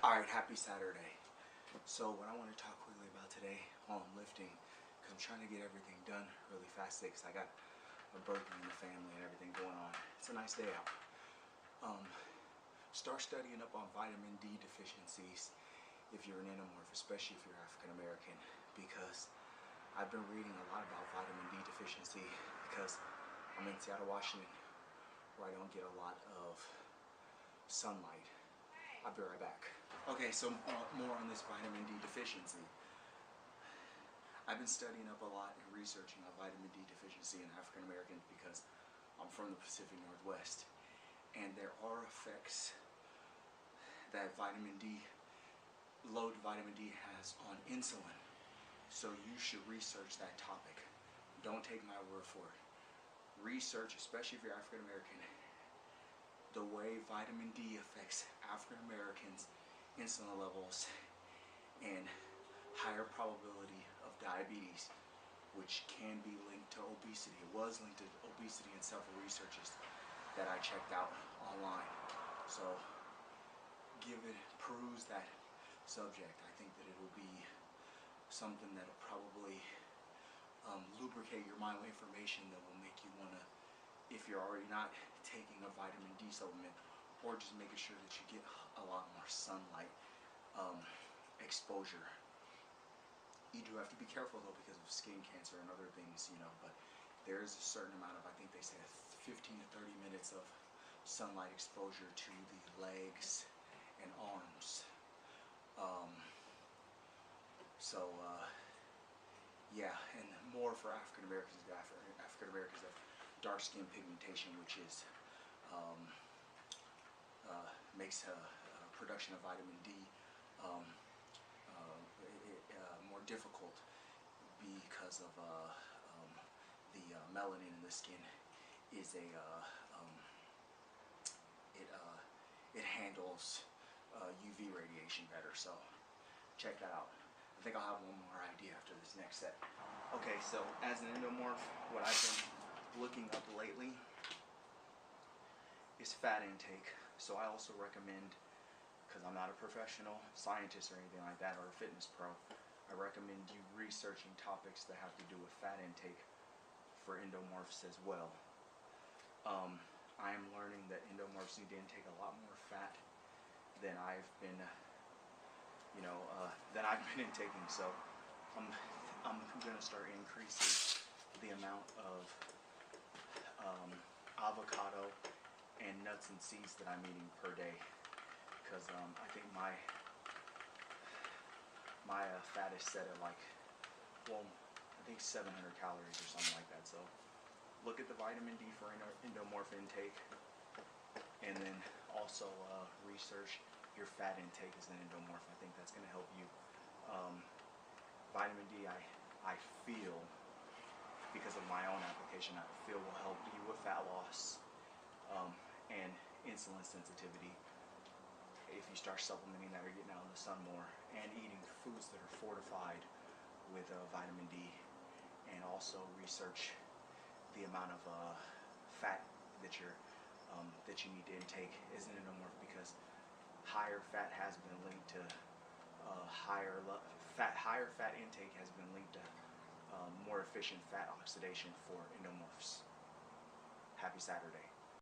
Alright, happy Saturday. So what I want to talk quickly about today while I'm lifting, because I'm trying to get everything done really fast today because I got a birthday in the family and everything going on. It's a nice day out. Start studying up on vitamin D deficiencies if you're an endomorph, especially if you're African American, because I've been reading a lot about vitamin D deficiency because I'm in Seattle, Washington, where I don't get a lot of sunlight. I'll be right back. Okay, so more on this vitamin D deficiency. I've been studying up a lot and researching on vitamin D deficiency in African Americans because I'm from the Pacific Northwest, and there are effects that low vitamin D has on insulin. So you should research that topic. Don't take my word for it. Research, especially if you're African American, the way vitamin D affects African Americans' insulin levels and higher probability of diabetes, which can be linked to obesity. It was linked to obesity in several researches that I checked out online. So peruse that subject. I think that it will be something that will probably lubricate your mind with information that will make you want to, if you're already not taking a vitamin D supplement, or just making sure that you get a lot more sunlight exposure. You do have to be careful though because of skin cancer and other things, you know, but there is a certain amount of, I think they say 15 to 30 minutes of sunlight exposure to the legs and arms. Yeah, and more for African Americans. African Americans have dark skin pigmentation, which is makes production of vitamin D more difficult because of the melanin in the skin is it handles UV radiation better. So check that out. I think I'll have one more idea after this next set. Okay, so as an endomorph, what I've been looking up lately is fat intake. So I also recommend, because I'm not a professional scientist or anything like that, or a fitness pro, I recommend you researching topics that have to do with fat intake for endomorphs as well. I am learning that endomorphs need to intake a lot more fat than I've been intaking. So I'm going to start increasing the amount of avocado and nuts and seeds that I'm eating per day, because I think my fat is set at like, well, I think 700 calories or something like that. So look at the vitamin D for endomorph intake, and then also research your fat intake as an endomorph. I think that's going to help you. Vitamin D, I feel, because of my own application, I feel will help you with fat loss and insulin sensitivity if you start supplementing that or getting out in the sun more, and eating foods that are fortified with vitamin D, and also research the amount of fat that you need to intake as an endomorph, because higher fat has been linked to higher fat intake has been linked to more efficient fat oxidation for endomorphs. Happy Saturday.